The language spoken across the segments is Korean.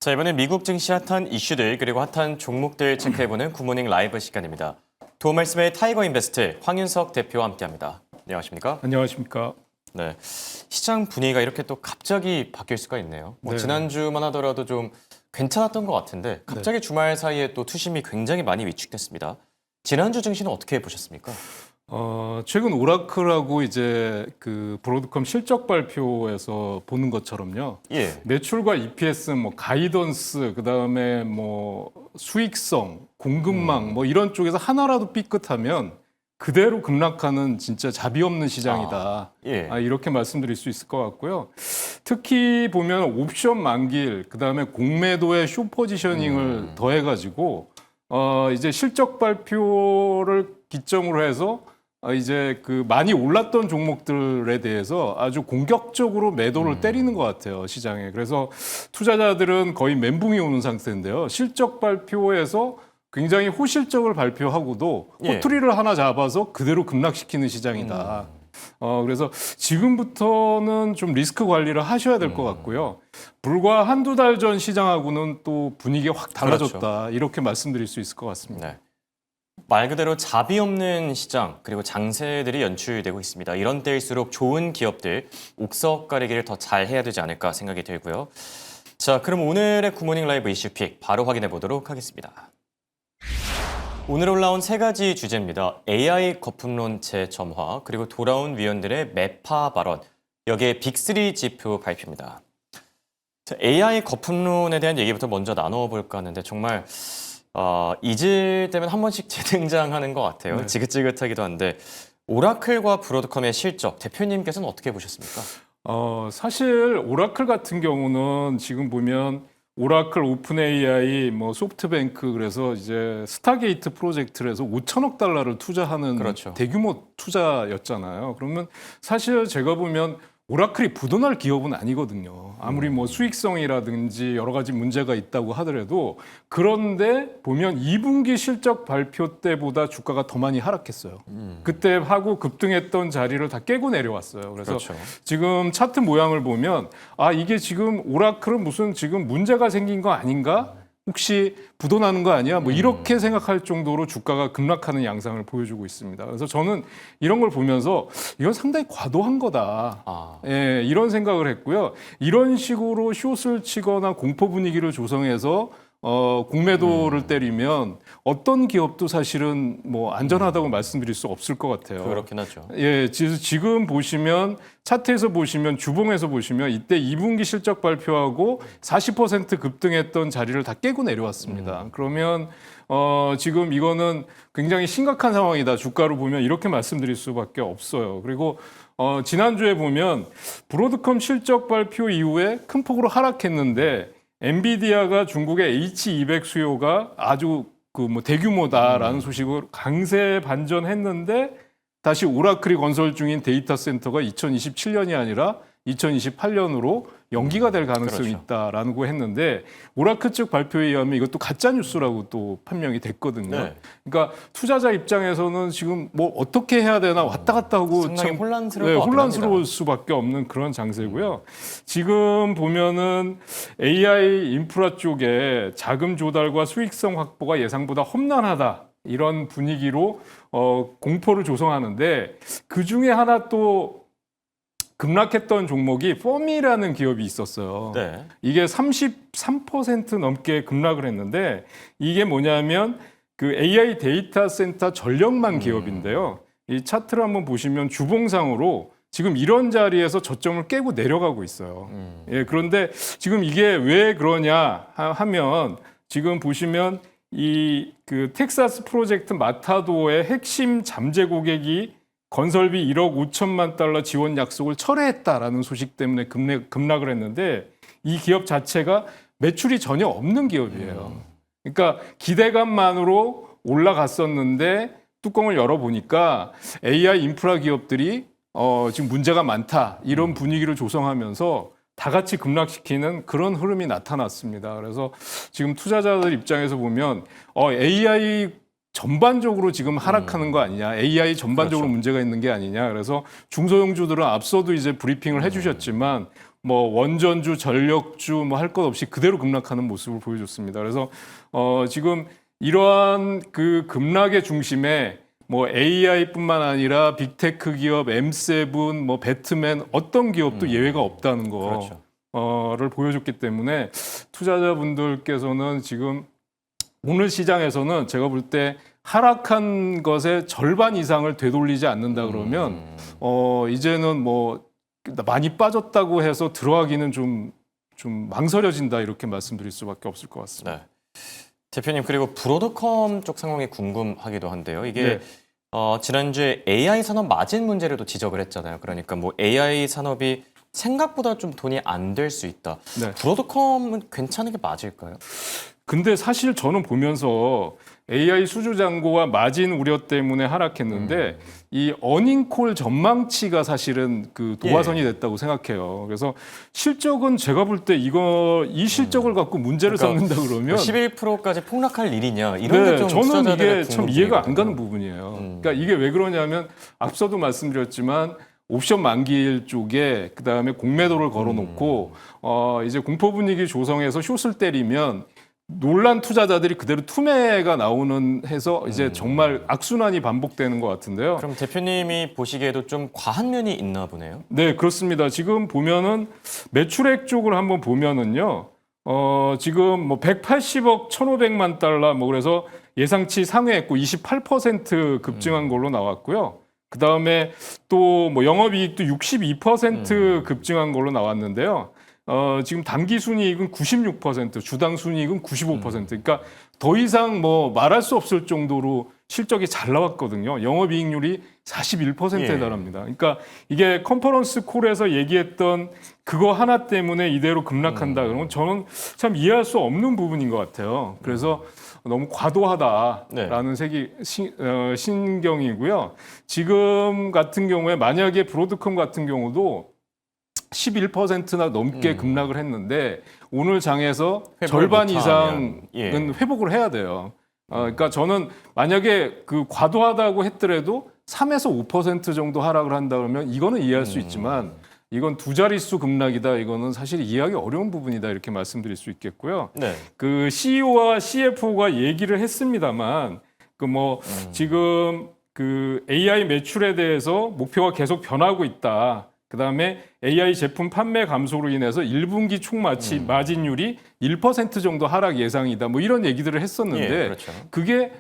자, 이번엔 미국 증시 핫한 이슈들 그리고 핫한 종목들 체크해보는 굿모닝 라이브 시간입니다. 도움 말씀에 타이거 인베스트 황윤석 대표와 함께합니다. 안녕하십니까? 안녕하십니까? 네, 시장 분위기가 이렇게 또 갑자기 바뀔 수가 있네요. 네. 지난주만 하더라도 좀 괜찮았던 것 같은데 갑자기 주말 사이에 또 투심이 굉장히 많이 위축됐습니다. 지난주 증시는 어떻게 보셨습니까? 최근 오라클하고 이제 그 브로드컴 실적 발표에서 보는 것처럼요. 예. 매출과 EPS, 뭐 가이던스, 그다음에 뭐 수익성, 공급망 뭐 이런 쪽에서 하나라도 삐끗하면 그대로 급락하는 진짜 자비 없는 시장이다. 예. 이렇게 말씀드릴 수 있을 것 같고요. 특히 보면 옵션 만기일, 그다음에 공매도의 숏 포지셔닝을 더해가지고 이제 실적 발표를 기점으로 해서 이제 그 많이 올랐던 종목들에 대해서 아주 공격적으로 매도를 때리는 것 같아요, 시장에. 그래서 투자자들은 거의 멘붕이 오는 상태인데요. 실적 발표에서 굉장히 호실적을 발표하고도 예. 꼬투리를 하나 잡아서 그대로 급락시키는 시장이다. 그래서 지금부터는 좀 리스크 관리를 하셔야 될 것 같고요. 불과 한두 달 전 시장하고는 또 분위기가 확 달라졌다. 그렇죠. 이렇게 말씀드릴 수 있을 것 같습니다. 네. 말 그대로 자비 없는 시장 그리고 장세들이 연출되고 있습니다. 이런 때일수록 좋은 기업들 옥석 가리기를 더 잘 해야 되지 않을까 생각이 들고요. 자, 그럼 오늘의 굿모닝 라이브 이슈픽 바로 확인해 보도록 하겠습니다. 오늘 올라온 세 가지 주제입니다. AI 거품론 재점화 그리고 돌아온 위원들의 매파 발언 여기에 빅3 지표 발표입니다. 자, AI 거품론에 대한 얘기부터 먼저 나눠볼까 하는데 정말 잊을 때면 한 번씩 재등장하는 것 같아요. 네. 지긋지긋하기도 한데 오라클과 브로드컴의 실적 대표님께서는 어떻게 보셨습니까? 사실 오라클 같은 경우는 지금 보면 오라클, 오픈 AI, 뭐 소프트뱅크 그래서 이제 스타게이트 프로젝트를 해서 5천억 달러를 투자하는 그렇죠. 대규모 투자였잖아요. 그러면 사실 제가 보면 오라클이 부도날 기업은 아니거든요. 아무리 뭐 수익성이라든지 여러 가지 문제가 있다고 하더라도 그런데 보면 2분기 실적 발표 때보다 주가가 더 많이 하락했어요. 그때 하고 급등했던 자리를 다 깨고 내려왔어요. 그래서 그렇죠. 지금 차트 모양을 보면 이게 지금 오라클은 무슨 지금 문제가 생긴 거 아닌가? 혹시 부도나는 거 아니야? 뭐 이렇게 생각할 정도로 주가가 급락하는 양상을 보여주고 있습니다. 그래서 저는 이런 걸 보면서 이건 상당히 과도한 거다. 예, 이런 생각을 했고요. 이런 식으로 숏을 치거나 공포 분위기를 조성해서 공매도를 때리면 어떤 기업도 사실은 뭐 안전하다고 말씀드릴 수 없을 것 같아요. 그렇긴 하죠. 예, 지금 보시면 차트에서 보시면 주봉에서 보시면 이때 2분기 실적 발표하고 40% 급등했던 자리를 다 깨고 내려왔습니다. 그러면 지금 이거는 굉장히 심각한 상황이다. 주가로 보면 이렇게 말씀드릴 수밖에 없어요. 그리고 지난주에 보면 브로드컴 실적 발표 이후에 큰 폭으로 하락했는데 엔비디아가 중국의 H200 수요가 아주 그 뭐 대규모다라는 소식으로 강세 반전했는데 다시 오라클이 건설 중인 데이터 센터가 2027년이 아니라 2028년으로 연기가 될 가능성이 그렇죠. 있다라고 했는데 오라클 측 발표에 의하면 이것도 가짜 뉴스라고 또 판명이 됐거든요. 네. 그러니까 투자자 입장에서는 지금 뭐 어떻게 해야 되나 왔다 갔다 하고 상당히 혼란스러울 네, 것 같긴 혼란스러울 합니다. 수밖에 없는 그런 장세고요. 지금 보면은 AI 인프라 쪽에 자금 조달과 수익성 확보가 예상보다 험난하다. 이런 분위기로 공포를 조성하는데 그 중에 하나 또 급락했던 종목이 펌이라는 기업이 있었어요. 네. 이게 33% 넘게 급락을 했는데 이게 뭐냐면 그 AI 데이터 센터 전력망 기업인데요. 이 차트를 한번 보시면 주봉상으로 지금 이런 자리에서 저점을 깨고 내려가고 있어요. 예, 그런데 지금 이게 왜 그러냐 하면 지금 보시면 이 그 텍사스 프로젝트 마타도의 핵심 잠재 고객이 건설비 1억 5천만 달러 지원 약속을 철회했다라는 소식 때문에 급락을 했는데 이 기업 자체가 매출이 전혀 없는 기업이에요. 그러니까 기대감만으로 올라갔었는데 뚜껑을 열어보니까 AI 인프라 기업들이 지금 문제가 많다 이런 분위기를 조성하면서 다 같이 급락시키는 그런 흐름이 나타났습니다. 그래서 지금 투자자들 입장에서 보면 AI 전반적으로 지금 하락하는 거 아니냐, AI 전반적으로 그렇죠. 문제가 있는 게 아니냐. 그래서 중소형주들은 앞서도 이제 브리핑을 해주셨지만 뭐 원전주, 전력주 뭐 할 것 없이 그대로 급락하는 모습을 보여줬습니다. 그래서 지금 이러한 그 급락의 중심에 뭐 AI뿐만 아니라 빅테크 기업, M7, 뭐 배트맨 어떤 기업도 예외가 없다는 그렇죠. 거를 보여줬기 때문에 투자자분들께서는 지금 오늘 시장에서는 제가 볼 때 하락한 것의 절반 이상을 되돌리지 않는다 그러면 이제는 뭐 많이 빠졌다고 해서 들어가기는 좀 망설여진다 이렇게 말씀드릴 수밖에 없을 것 같습니다. 네. 대표님 그리고 브로드컴 쪽 상황이 궁금하기도 한데요. 이게 네. 지난주에 AI 산업 마진 문제를 또 지적을 했잖아요. 그러니까 뭐 AI 산업이 생각보다 좀 돈이 안 될 수 있다. 네. 브로드컴은 괜찮은 게 맞을까요? 근데 사실 저는 보면서 AI 수주 잔고와 마진 우려 때문에 하락했는데 이 어닝콜 전망치가 사실은 그 도화선이 됐다고 생각해요. 그래서 실적은 제가 볼 때 이 실적을 갖고 문제를 그러니까 삼는다 그러면 11%까지 폭락할 일이냐 이런 게 좀 저는 투자자들의 이게 참 이해가 안 궁금증이거든요. 가는 부분이에요. 그러니까 이게 왜 그러냐면 앞서도 말씀드렸지만 옵션 만기일 쪽에 그 다음에 공매도를 걸어놓고 이제 공포 분위기 조성해서 숏을 때리면 논란 투자자들이 그대로 투매가 나오는 해서 이제 정말 악순환이 반복되는 것 같은데요. 그럼 대표님이 보시기에도 좀 과한 면이 있나 보네요. 네, 그렇습니다. 지금 보면은 매출액 쪽을 한번 보면은요, 지금 뭐 180억 1,500만 달러 뭐 그래서 예상치 상회했고 28% 급증한 걸로 나왔고요. 그 다음에 또 뭐 영업이익도 62% 급증한 걸로 나왔는데요. 지금 단기 순이익은 96%, 주당 순이익은 95%. 그러니까 더 이상 뭐 말할 수 없을 정도로 실적이 잘 나왔거든요. 영업이익률이 41%에 예. 달합니다. 그러니까 이게 컨퍼런스 콜에서 얘기했던 그거 하나 때문에 이대로 급락한다 그러면 저는 참 이해할 수 없는 부분인 것 같아요. 그래서 너무 과도하다라는 신경이고요. 지금 같은 경우에 만약에 브로드컴 같은 경우도 11%나 넘게 급락을 했는데 오늘 장에서 회복을 절반 못하면, 이상은 회복을 해야 돼요. 그러니까 저는 만약에 그 과도하다고 했더라도 3에서 5% 정도 하락을 한다 그러면 이거는 이해할 수 있지만 이건 두 자릿수 급락이다. 이거는 사실 이해하기 어려운 부분이다. 이렇게 말씀드릴 수 있겠고요. 네. 그 CEO와 CFO가 얘기를 했습니다만 그 뭐 지금 그 AI 매출에 대해서 목표가 계속 변하고 있다. 그다음에 AI 제품 판매 감소로 인해서 1분기 총 마진율이 1% 정도 하락 예상이다. 뭐 이런 얘기들을 했었는데 예, 그렇죠. 그게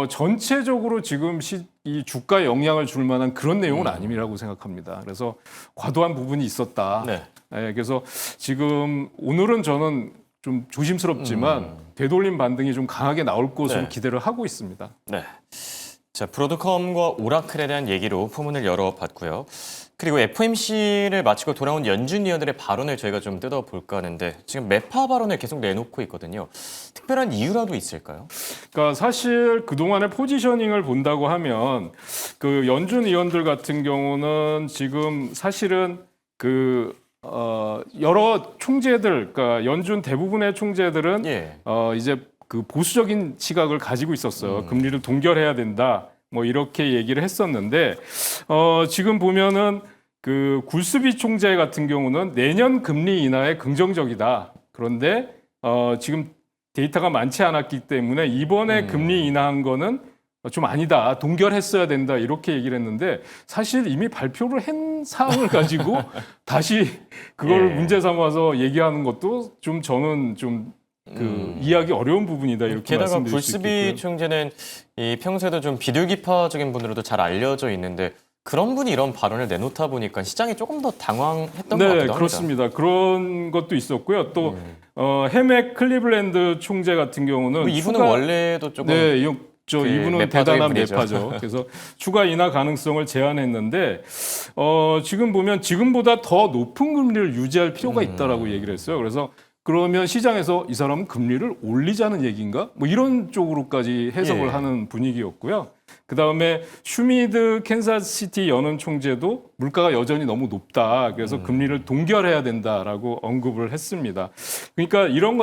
전체적으로 지금 이 주가에 영향을 줄 만한 그런 내용은 아니라고 생각합니다. 그래서 과도한 부분이 있었다. 네. 예, 그래서 지금 오늘은 저는 좀 조심스럽지만 되돌림 반등이 좀 강하게 나올 것으로 네. 기대를 하고 있습니다. 네. 자, 브로드컴과 오라클에 대한 얘기로 포문을 열어봤고요. 그리고 FOMC를 마치고 돌아온 연준 위원들의 발언을 저희가 좀 뜯어볼까 하는데 지금 매파 발언을 계속 내놓고 있거든요. 특별한 이유라도 있을까요? 그러니까 사실 그동안의 포지셔닝을 본다고 하면 그 연준 위원들 같은 경우는 지금 사실은 그 여러 총재들, 그러니까 연준 대부분의 총재들은 예. 이제 그 보수적인 시각을 가지고 있었어요. 금리를 동결해야 된다. 뭐 이렇게 얘기를 했었는데 지금 보면은 그 굴스비 총재 같은 경우는 내년 금리 인하에 긍정적이다. 그런데 지금 데이터가 많지 않았기 때문에 이번에 금리 인하한 거는 좀 아니다. 동결했어야 된다. 이렇게 얘기를 했는데 사실 이미 발표를 한 사항을 가지고 다시 그걸 예. 문제 삼아서 얘기하는 것도 좀 저는 좀 그 이해하기 어려운 부분이다. 이렇게 게다가 말씀드릴 수 굴스비 있겠고요. 총재는 이 평소에도 좀 비둘기파적인 분으로도 잘 알려져 있는데 그런 분이 이런 발언을 내놓다 보니까 시장이 조금 더 당황했던 것 네, 같기도 합니다. 그렇습니다. 그런 것도 있었고요. 또 해맥 클리블랜드 총재 같은 경우는 뭐 이분은 원래도 조금 네, 그 이분은 매파적인 대단한 분이죠. 매파죠. 그래서 추가 인하 가능성을 제안했는데 지금 보면 지금보다 더 높은 금리를 유지할 필요가 있다라고 얘기를 했어요. 그래서 그러면 시장에서 이 사람은 금리를 올리자는 얘기인가? 뭐 이런 쪽으로까지 해석을 예. 하는 분위기였고요. 그 다음에 슈미드 캔자스시티 연은 총재도 물가가 여전히 너무 높다. 그래서 금리를 동결해야 된다라고 언급을 했습니다. 그러니까 이런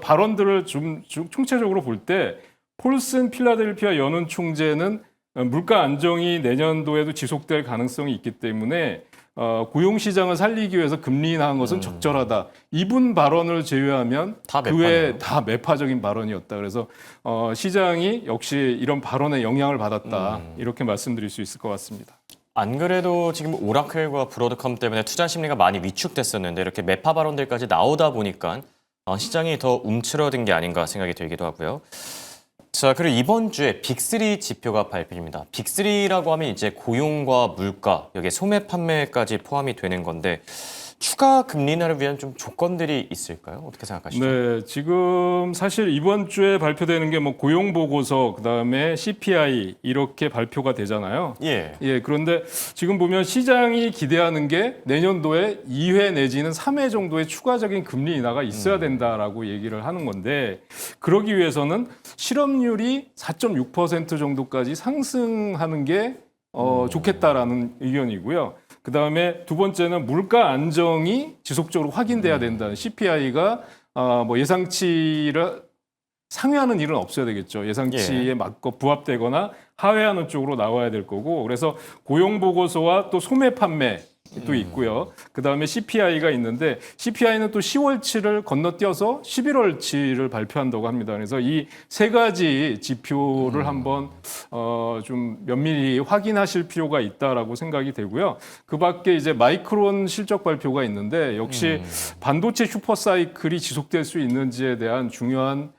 발언들을 좀 총체적으로 볼 때 폴슨 필라델피아 연은 총재는 물가 안정이 내년도에도 지속될 가능성이 있기 때문에 고용 시장을 살리기 위해서 금리 인하한 것은 적절하다. 이분 발언을 제외하면 다 그 외에 매파네요. 다 매파적인 발언이었다. 그래서 시장이 역시 이런 발언에 영향을 받았다. 이렇게 말씀드릴 수 있을 것 같습니다. 안 그래도 지금 오라클과 브로드컴 때문에 투자 심리가 많이 위축됐었는데 이렇게 매파 발언들까지 나오다 보니까 시장이 더 움츠러든 게 아닌가 생각이 들기도 하고요. 자, 그리고 이번 주에 빅3 지표가 발표됩니다. 빅3라고 하면 이제 고용과 물가, 여기에 소매 판매까지 포함이 되는 건데 추가 금리 인하를 위한 좀 조건들이 있을까요? 어떻게 생각하시죠? 네, 지금 사실 이번 주에 발표되는 게 뭐 고용 보고서, 그다음에 CPI 이렇게 발표가 되잖아요. 예. 예, 그런데 지금 보면 시장이 기대하는 게 내년도에 2회 내지는 3회 정도의 추가적인 금리 인하가 있어야 된다라고 얘기를 하는 건데, 그러기 위해서는 실업률이 4.6% 정도까지 상승하는 게 좋겠다라는 의견이고요. 그 다음에 두 번째는 물가 안정이 지속적으로 확인돼야 된다는, CPI가 뭐 예상치를 상회하는 일은 없어야 되겠죠. 예상치에 맞고 부합되거나 하회하는 쪽으로 나와야 될 거고, 그래서 고용 보고서와 또 소매 판매도 있고요. 그 다음에 CPI가 있는데, CPI는 또 10월치를 건너뛰어서 11월치를 발표한다고 합니다. 그래서 이 세 가지 지표를 한번 좀 면밀히 확인하실 필요가 있다라고 생각이 되고요. 그 밖에 이제 마이크론 실적 발표가 있는데, 역시 반도체 슈퍼사이클이 지속될 수 있는지에 대한 중요한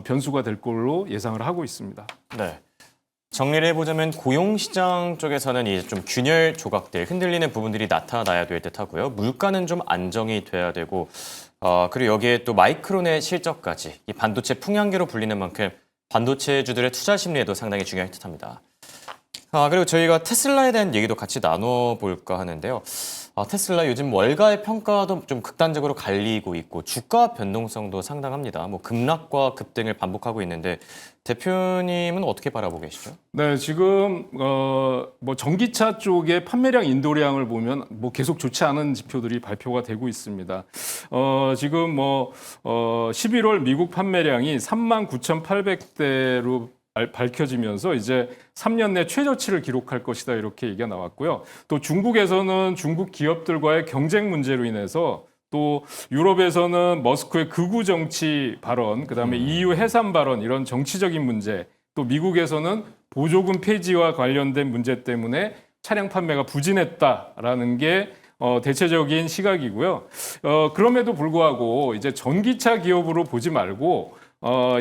변수가 될 걸로 예상을 하고 있습니다. 네. 정리를 해보자면 고용시장 쪽에서는 이제 좀 균열 조각들, 흔들리는 부분들이 나타나야 될 듯하고요. 물가는 좀 안정이 돼야 되고, 그리고 여기에 또 마이크론의 실적까지 이 반도체 풍향계로 불리는 만큼 반도체주들의 투자 심리에도 상당히 중요할 듯합니다. 그리고 저희가 테슬라에 대한 얘기도 같이 나눠볼까 하는데요. 테슬라 요즘 월가의 평가도 좀 극단적으로 갈리고 있고 주가 변동성도 상당합니다. 뭐 급락과 급등을 반복하고 있는데 대표님은 어떻게 바라보고 계시죠? 네, 지금 뭐 전기차 쪽의 판매량 인도량을 보면 뭐 계속 좋지 않은 지표들이 발표가 되고 있습니다. 지금 뭐 11월 미국 판매량이 39,800대로 밝혀지면서 이제 3년 내 최저치를 기록할 것이다, 이렇게 얘기가 나왔고요. 또 중국에서는 중국 기업들과의 경쟁 문제로 인해서, 또 유럽에서는 머스크의 극우 정치 발언, 그다음에 EU 해산 발언, 이런 정치적인 문제, 또 미국에서는 보조금 폐지와 관련된 문제 때문에 차량 판매가 부진했다라는 게 대체적인 시각이고요. 그럼에도 불구하고 이제 전기차 기업으로 보지 말고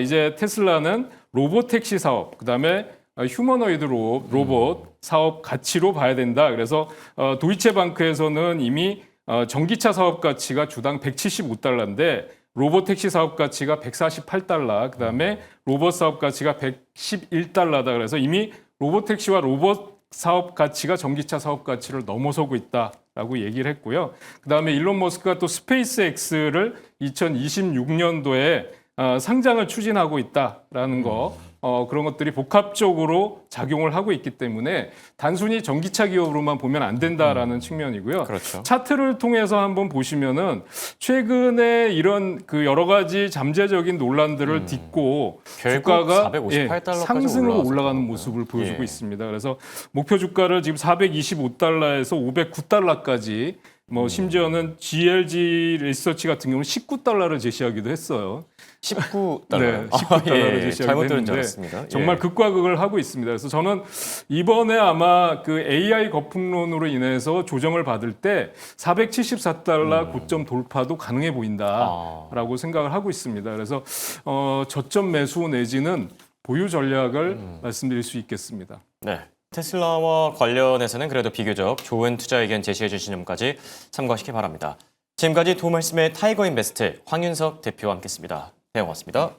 이제 테슬라는 로보택시 사업, 그다음에 휴머노이드 로봇 사업 가치로 봐야 된다. 그래서 도이체방크에서는 이미 전기차 사업 가치가 주당 175달러인데 로보택시 사업 가치가 148달러, 그다음에 로봇 사업 가치가 111달러다. 그래서 이미 로보택시와 로봇 사업 가치가 전기차 사업 가치를 넘어서고 있다라고 얘기를 했고요. 그다음에 일론 머스크가 또 스페이스X를 2026년도에 상장을 추진하고 있다라는 거, 그런 것들이 복합적으로 작용을 하고 있기 때문에 단순히 전기차 기업으로만 보면 안 된다라는 측면이고요. 그렇죠. 차트를 통해서 한번 보시면은 최근에 이런 그 여러 가지 잠재적인 논란들을 딛고 결국 주가가 458달러까지 상승으로 올라가는 올라왔었더라고요. 모습을 보여주고 예. 있습니다. 그래서 목표 주가를 지금 425달러에서 509달러까지, 뭐 심지어는 GLG 리서치 같은 경우는 19달러를 제시하기도 했어요. 19달러요. 네, 19달러를 제시하기도 잘못 들은 줄 했는데 알았습니다. 정말 극과 극을 하고 있습니다. 그래서 저는 이번에 아마 그 AI 거품론으로 인해서 조정을 받을 때 474달러 고점 돌파도 가능해 보인다라고 생각을 하고 있습니다. 그래서 저점 매수 내지는 보유 전략을 말씀드릴 수 있겠습니다. 네. 테슬라와 관련해서는 그래도 비교적 좋은 투자 의견 제시해 주신 점까지 참고하시기 바랍니다. 지금까지 도움 말씀의 타이거 인베스트 황윤석 대표와 함께했습니다. 네, 고맙습니다.